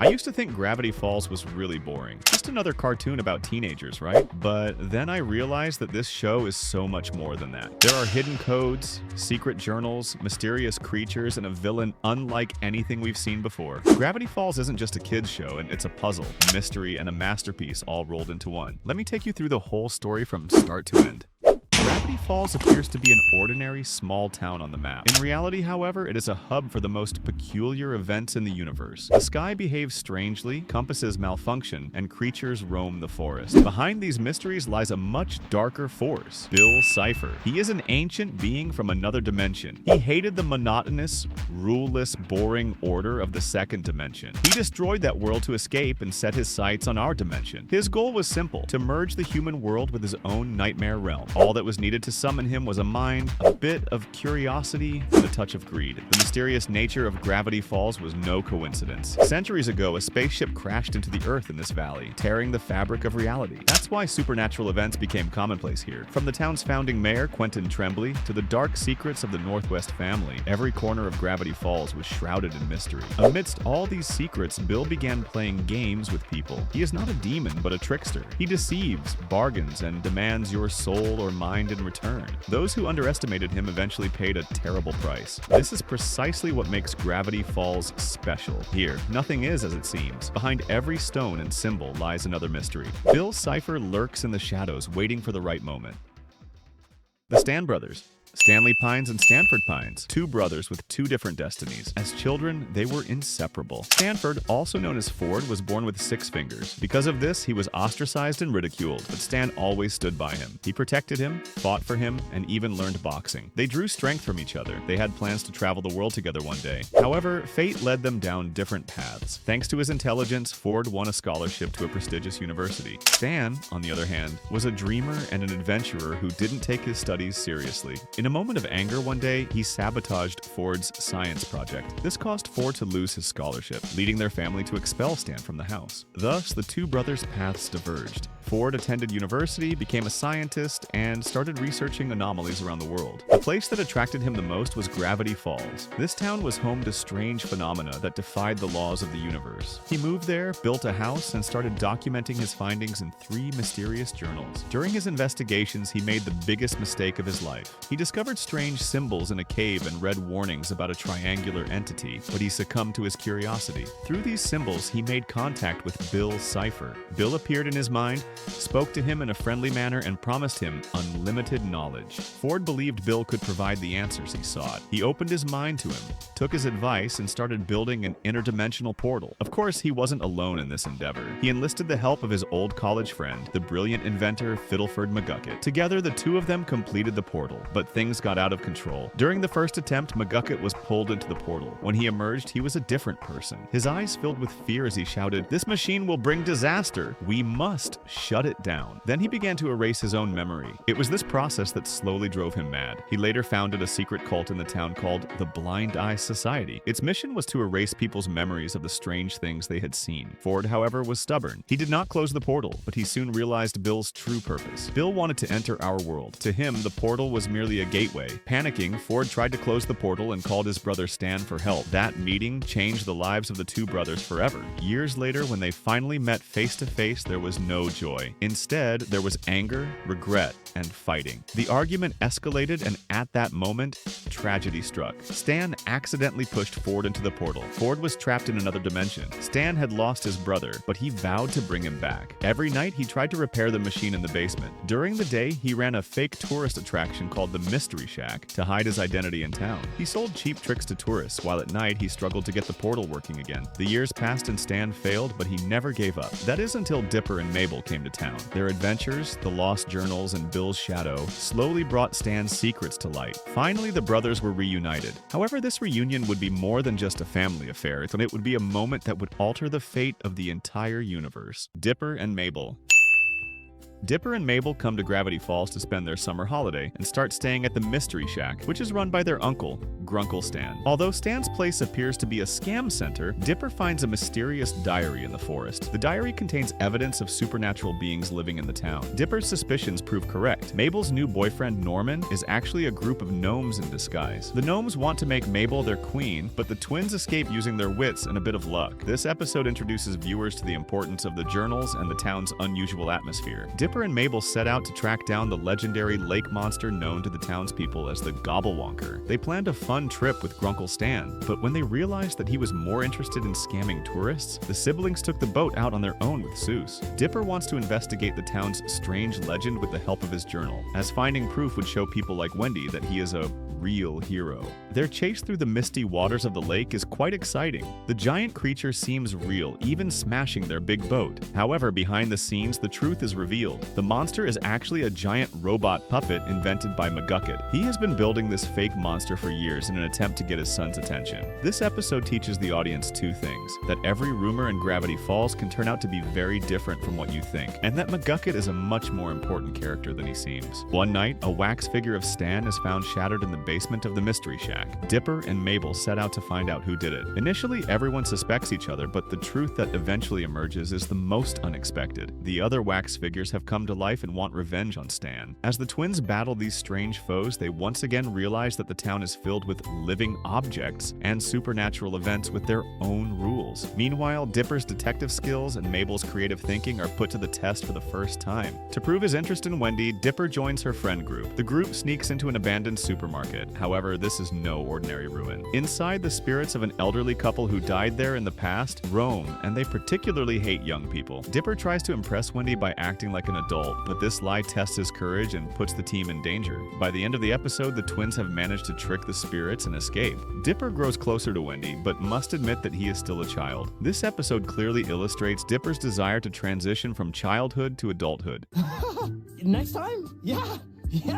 I used to think Gravity Falls was really boring. Just another cartoon about teenagers, right? But then I realized that this show is so much more than that. There are hidden codes, secret journals, mysterious creatures, and a villain unlike anything we've seen before. Gravity Falls isn't just a kids show, and it's a puzzle, mystery, and a masterpiece all rolled into one. Let me take you through the whole story from start to end. Gravity Falls appears to be an ordinary small town on the map. In reality, however, it is a hub for the most peculiar events in the universe. The sky behaves strangely, compasses malfunction, and creatures roam the forest. Behind these mysteries lies a much darker force, Bill Cipher. He is an ancient being from another dimension. He hated the monotonous, ruleless, boring order of the second dimension. He destroyed that world to escape and set his sights on our dimension. His goal was simple: to merge the human world with his own nightmare realm. All that was needed to summon him was a mind, a bit of curiosity, and a touch of greed. The mysterious nature of Gravity Falls was no coincidence. Centuries ago, a spaceship crashed into the Earth in this valley, tearing the fabric of reality. That's why supernatural events became commonplace here. From the town's founding mayor, Quentin Tremblay, to the dark secrets of the Northwest family, every corner of Gravity Falls was shrouded in mystery. Amidst all these secrets, Bill began playing games with people. He is not a demon, but a trickster. He deceives, bargains, and demands your soul or mind in return. Those who underestimated him eventually paid a terrible price. This is precisely what makes Gravity Falls special. Here, nothing is as it seems. Behind every stone and symbol lies another mystery. Bill Cipher lurks in the shadows, waiting for the right moment. The Stan brothers. Stanley Pines and Stanford Pines, two brothers with two different destinies. As children, they were inseparable. Stanford, also known as Ford, was born with 6 fingers. Because of this, he was ostracized and ridiculed, but Stan always stood by him. He protected him, fought for him, and even learned boxing. They drew strength from each other. They had plans to travel the world together one day. However, fate led them down different paths. Thanks to his intelligence, Ford won a scholarship to a prestigious university. Stan, on the other hand, was a dreamer and an adventurer who didn't take his studies seriously. In a moment of anger one day, he sabotaged Ford's science project. This caused Ford to lose his scholarship, leading their family to expel Stan from the house. Thus, the two brothers' paths diverged. Ford attended university, became a scientist, and started researching anomalies around the world. The place that attracted him the most was Gravity Falls. This town was home to strange phenomena that defied the laws of the universe. He moved there, built a house, and started documenting his findings in 3 mysterious journals. During his investigations, he made the biggest mistake of his life. He discovered strange symbols in a cave and read warnings about a triangular entity, but he succumbed to his curiosity. Through these symbols, he made contact with Bill Cipher. Bill appeared in his mind, spoke to him in a friendly manner, and promised him unlimited knowledge. Ford believed Bill could provide the answers he sought. He opened his mind to him, took his advice, and started building an interdimensional portal. Of course, he wasn't alone in this endeavor. He enlisted the help of his old college friend, the brilliant inventor Fiddleford McGucket. Together, the two of them completed the portal, but things got out of control. During the first attempt, McGucket was pulled into the portal. When he emerged, he was a different person. His eyes filled with fear as he shouted, "This machine will bring disaster. We must shut it down." Then he began to erase his own memory. It was this process that slowly drove him mad. He later founded a secret cult in the town called the Blind Eye Society. Its mission was to erase people's memories of the strange things they had seen. Ford, however, was stubborn. He did not close the portal, but he soon realized Bill's true purpose. Bill wanted to enter our world. To him, the portal was merely a gateway. Panicking, Ford tried to close the portal and called his brother Stan for help. That meeting changed the lives of the two brothers forever. Years later, when they finally met face to face, there was no joy. Instead, there was anger, regret, and fighting. The argument escalated, and at that moment, tragedy struck. Stan accidentally pushed Ford into the portal. Ford was trapped in another dimension. Stan had lost his brother, but he vowed to bring him back. Every night, he tried to repair the machine in the basement. During the day, he ran a fake tourist attraction called the Mystery Shack to hide his identity in town. He sold cheap tricks to tourists, while at night, he struggled to get the portal working again. The years passed and Stan failed, but he never gave up. That is until Dipper and Mabel came to town. Their adventures, the lost journals, and Bill's shadow slowly brought Stan's secrets to light. Finally, the brothers were reunited. However, this reunion would be more than just a family affair, and it would be a moment that would alter the fate of the entire universe. Dipper and Mabel. Dipper and Mabel come to Gravity Falls to spend their summer holiday and start staying at the Mystery Shack, which is run by their uncle, Grunkle Stan. Although Stan's place appears to be a scam center, Dipper finds a mysterious diary in the forest. The diary contains evidence of supernatural beings living in the town. Dipper's suspicions prove correct. Mabel's new boyfriend, Norman, is actually a group of gnomes in disguise. The gnomes want to make Mabel their queen, but the twins escape using their wits and a bit of luck. This episode introduces viewers to the importance of the journals and the town's unusual atmosphere. Dipper and Mabel set out to track down the legendary lake monster known to the townspeople as the Gobblewonker. They planned a fun trip with Grunkle Stan, but when they realized that he was more interested in scamming tourists, the siblings took the boat out on their own with Seuss. Dipper wants to investigate the town's strange legend with the help of his journal, as finding proof would show people like Wendy that he is a real hero. Their chase through the misty waters of the lake is quite exciting. The giant creature seems real, even smashing their big boat. However, behind the scenes, the truth is revealed. The monster is actually a giant robot puppet invented by McGucket. He has been building this fake monster for years in an attempt to get his son's attention. This episode teaches the audience two things: that every rumor in Gravity Falls can turn out to be very different from what you think, and that McGucket is a much more important character than he seems. One night, a wax figure of Stan is found shattered in the basement of the Mystery Shack. Dipper and Mabel set out to find out who did it. Initially, everyone suspects each other, but the truth that eventually emerges is the most unexpected. The other wax figures have come to life and want revenge on Stan. As the twins battle these strange foes, they once again realize that the town is filled with living objects and supernatural events with their own rules. Meanwhile, Dipper's detective skills and Mabel's creative thinking are put to the test for the first time. To prove his interest in Wendy, Dipper joins her friend group. The group sneaks into an abandoned supermarket. However, this is no ordinary ruin. Inside, the spirits of an elderly couple who died there in the past roam, and they particularly hate young people. Dipper tries to impress Wendy by acting like an adult, but this lie tests his courage and puts the team in danger. By the end of the episode, the twins have managed to trick the spirits and escape. Dipper grows closer to Wendy, but must admit that he is still a child. This episode clearly illustrates Dipper's desire to transition from childhood to adulthood. Next time? Yeah,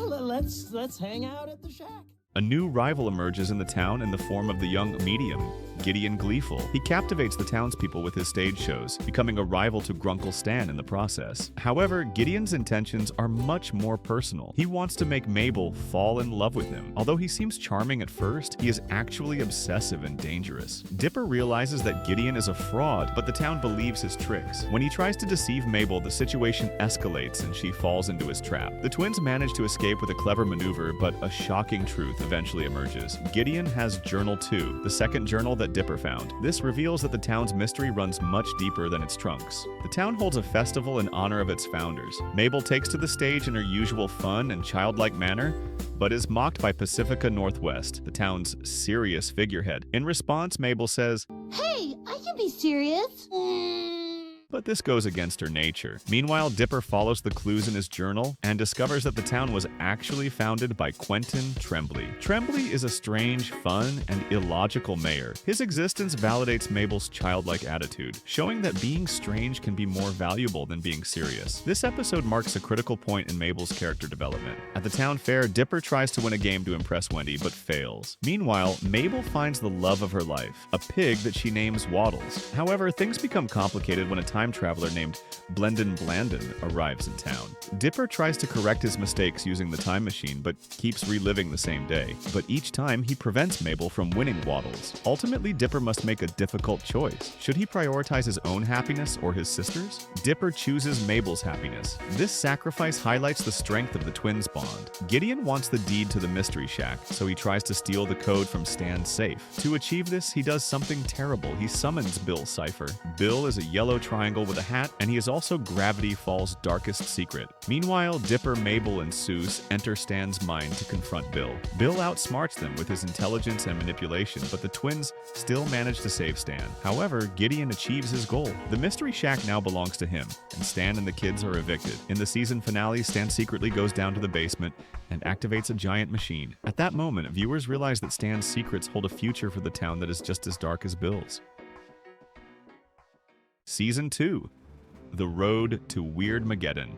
let's hang out at the shack. A new rival emerges in the town in the form of the young medium, Gideon Gleeful. He captivates the townspeople with his stage shows, becoming a rival to Grunkle Stan in the process. However, Gideon's intentions are much more personal. He wants to make Mabel fall in love with him. Although he seems charming at first, he is actually obsessive and dangerous. Dipper realizes that Gideon is a fraud, but the town believes his tricks. When he tries to deceive Mabel, the situation escalates and she falls into his trap. The twins manage to escape with a clever maneuver, but a shocking truth eventually emerges. Gideon has Journal 2, the second journal that Dipper found. This reveals that the town's mystery runs much deeper than its trunks. The town holds a festival in honor of its founders. Mabel takes to the stage in her usual fun and childlike manner, but is mocked by Pacifica Northwest, the town's serious figurehead. In response, Mabel says, "Hey, I can be serious." but this goes against her nature. Meanwhile, Dipper follows the clues in his journal and discovers that the town was actually founded by Quentin Tremblay. Tremblay is a strange, fun, and illogical mayor. His existence validates Mabel's childlike attitude, showing that being strange can be more valuable than being serious. This episode marks a critical point in Mabel's character development. At the town fair, Dipper tries to win a game to impress Wendy, but fails. Meanwhile, Mabel finds the love of her life, a pig that she names Waddles. However, things become complicated when a time traveler named Blendon Blandon arrives in town. Dipper tries to correct his mistakes using the time machine, but keeps reliving the same day. But each time, he prevents Mabel from winning Waddles. Ultimately, Dipper must make a difficult choice. Should he prioritize his own happiness or his sister's? Dipper chooses Mabel's happiness. This sacrifice highlights the strength of the twins' bond. Gideon wants the deed to the Mystery Shack, so he tries to steal the code from Stan's safe. To achieve this, he does something terrible. He summons Bill Cipher. Bill is a yellow triangle with a hat, and he is also Gravity Falls' darkest secret. Meanwhile, Dipper, Mabel, and Seuss enter Stan's mind to confront Bill. Bill outsmarts them with his intelligence and manipulation, but the twins still manage to save Stan. However, Gideon achieves his goal. The Mystery Shack now belongs to him, and Stan and the kids are evicted. In the season finale, Stan secretly goes down to the basement and activates a giant machine. At that moment, viewers realize that Stan's secrets hold a future for the town that is just as dark as Bill's. Season 2. The Road to Weirdmageddon.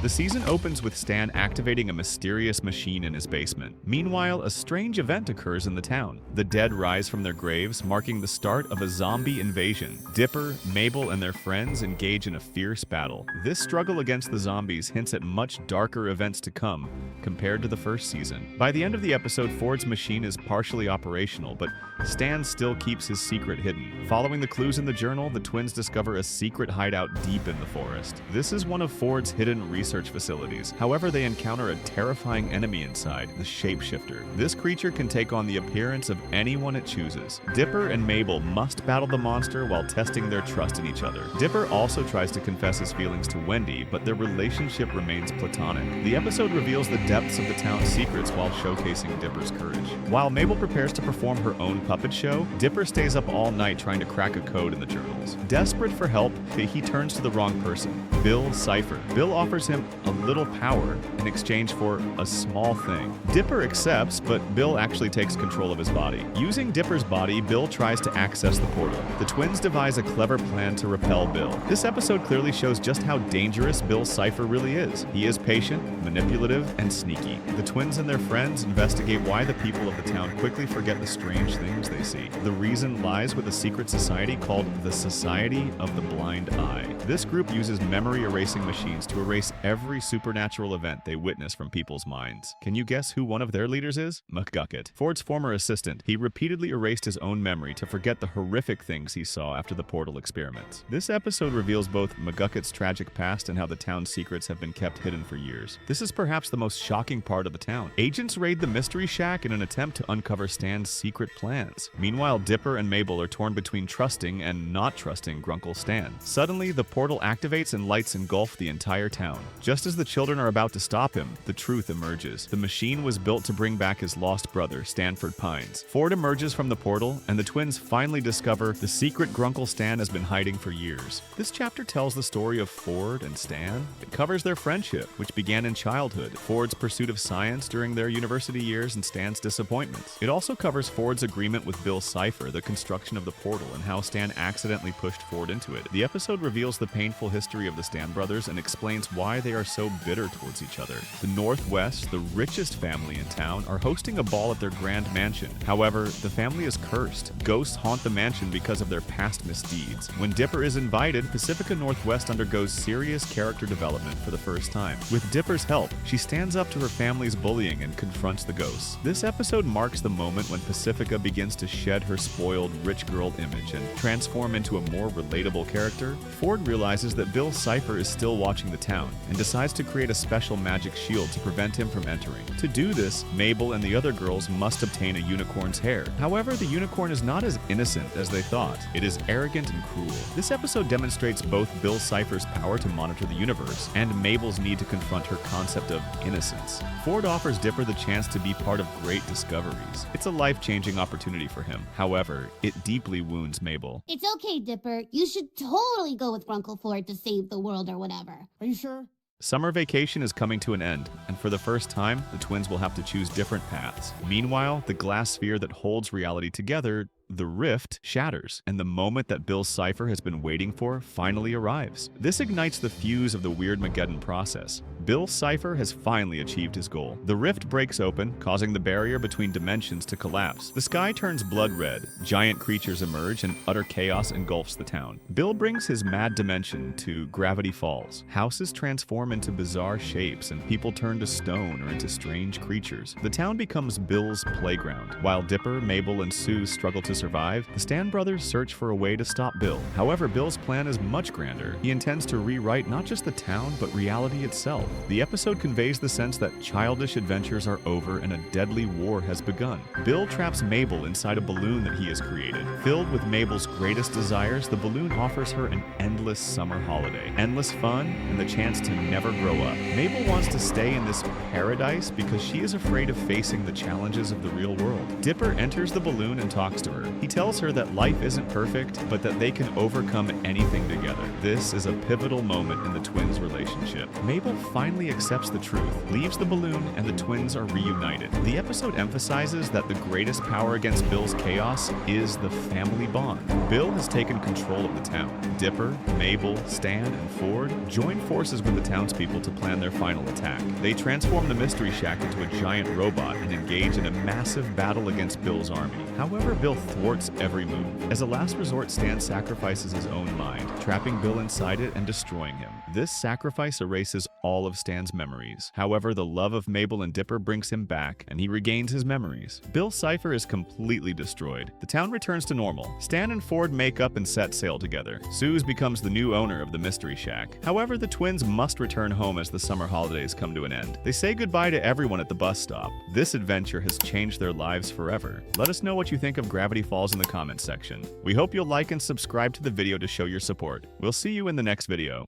The season opens with Stan activating a mysterious machine in his basement. Meanwhile, a strange event occurs in the town. The dead rise from their graves, marking the start of a zombie invasion. Dipper, Mabel, and their friends engage in a fierce battle. This struggle against the zombies hints at much darker events to come compared to the first season. By the end of the episode, Ford's machine is partially operational, but Stan still keeps his secret hidden. Following the clues in the journal, the twins discover a secret hideout deep in the forest. This is one of Ford's hidden research facilities. However, they encounter a terrifying enemy inside, the shapeshifter. This creature can take on the appearance of anyone it chooses. Dipper and Mabel must battle the monster while testing their trust in each other. Dipper also tries to confess his feelings to Wendy, but their relationship remains platonic. The episode reveals the depths of the town's secrets while showcasing Dipper's courage. While Mabel prepares to perform her own puppet show, Dipper stays up all night trying to crack a code in the journals. Desperate for help, he turns to the wrong person, Bill Cipher. Bill offers him a little power in exchange for a small thing. Dipper accepts, but Bill actually takes control of his body. Using Dipper's body, Bill tries to access the portal. The twins devise a clever plan to repel Bill. This episode clearly shows just how dangerous Bill Cipher really is. He is patient, manipulative, and sneaky. The twins and their friends investigate why the people of the town quickly forget the strange things they see. The reason lies with a secret society called the Society of the Blind Eye. This group uses memory erasing machines to erase every supernatural event they witness from people's minds. Can you guess who one of their leaders is? McGucket, Ford's former assistant. He repeatedly erased his own memory to forget the horrific things he saw after the portal experiments. This episode reveals both McGucket's tragic past and how the town's secrets have been kept hidden for years. This is perhaps the most shocking part of the town. Agents raid the Mystery Shack in an attempt to uncover Stan's secret plans. Meanwhile, Dipper and Mabel are torn between trusting and not trusting Grunkle Stan. Suddenly, the portal activates and lights engulf the entire town. Just as the children are about to stop him, the truth emerges. The machine was built to bring back his lost brother, Stanford Pines. Ford emerges from the portal, and the twins finally discover the secret Grunkle Stan has been hiding for years. This chapter tells the story of Ford and Stan. It covers their friendship, which began in childhood, Ford's pursuit of science during their university years, and Stan's disappointments. It also covers Ford's agreement with Bill Cipher, the construction of the portal, and how Stan accidentally pushed Ford into it. The episode reveals the painful history of the Stan brothers and explains why they are so bitter towards each other. The Northwest, the richest family in town, are hosting a ball at their grand mansion. However, the family is cursed. Ghosts haunt the mansion because of their past misdeeds. When Dipper is invited, Pacifica Northwest undergoes serious character development for the first time. With Dipper's help, she stands up to her family's bullying and confronts the ghosts. This episode marks the moment when Pacifica begins to shed her spoiled rich girl image and transform into a more relatable character. Ford realizes that Bill Cipher is still watching the town and decides to create a special magic shield to prevent him from entering. To do this, Mabel and the other girls must obtain a unicorn's hair. However, the unicorn is not as innocent as they thought. It is arrogant and cruel. This episode demonstrates both Bill Cipher's power to monitor the universe and Mabel's need to confront her concept of innocence. Ford offers Dipper the chance to be part of great discoveries. It's a life-changing opportunity for him. However, it deeply wounds Mabel. It's okay, Dipper. You should totally go with Grunkle Ford to save the world or whatever. Are you sure? Summer vacation is coming to an end, and for the first time, the twins will have to choose different paths. Meanwhile, the glass sphere that holds reality together, the rift, shatters, and the moment that Bill Cipher has been waiting for finally arrives. This ignites the fuse of the Weirdmageddon process. Bill Cipher has finally achieved his goal. The rift breaks open, causing the barrier between dimensions to collapse. The sky turns blood red, giant creatures emerge, and utter chaos engulfs the town. Bill brings his mad dimension to Gravity Falls. Houses transform into bizarre shapes, and people turn to stone or into strange creatures. The town becomes Bill's playground. While Dipper, Mabel, and Sue struggle to survive, the Stan brothers search for a way to stop Bill. However, Bill's plan is much grander. He intends to rewrite not just the town, but reality itself. The episode conveys the sense that childish adventures are over and a deadly war has begun. Bill traps Mabel inside a balloon that he has created. Filled with Mabel's greatest desires, the balloon offers her an endless summer holiday, endless fun, and the chance to never grow up. Mabel wants to stay in this paradise because she is afraid of facing the challenges of the real world. Dipper enters the balloon and talks to her. He tells her that life isn't perfect, but that they can overcome anything together. This is a pivotal moment in the twins' relationship. Mabel finally accepts the truth, leaves the balloon, and the twins are reunited. The episode emphasizes that the greatest power against Bill's chaos is the family bond. Bill has taken control of the town. Dipper, Mabel, Stan, and Ford join forces with the townspeople to plan their final attack. They transform the Mystery Shack into a giant robot and engage in a massive battle against Bill's army. However, Bill thwarts every move. As a last resort, Stan sacrifices his own mind, trapping Bill inside it and destroying him. This sacrifice erases all of Stan's memories. However, the love of Mabel and Dipper brings him back, and he regains his memories. Bill Cipher is completely destroyed. The town returns to normal. Stan and Ford make up and set sail together. Suze becomes the new owner of the Mystery Shack. However, the twins must return home as the summer holidays come to an end. They say goodbye to everyone at the bus stop. This adventure has changed their lives forever. Let us know what you think of Gravity Falls in the comments section. We hope you'll like and subscribe to the video to show your support. We'll see you in the next video.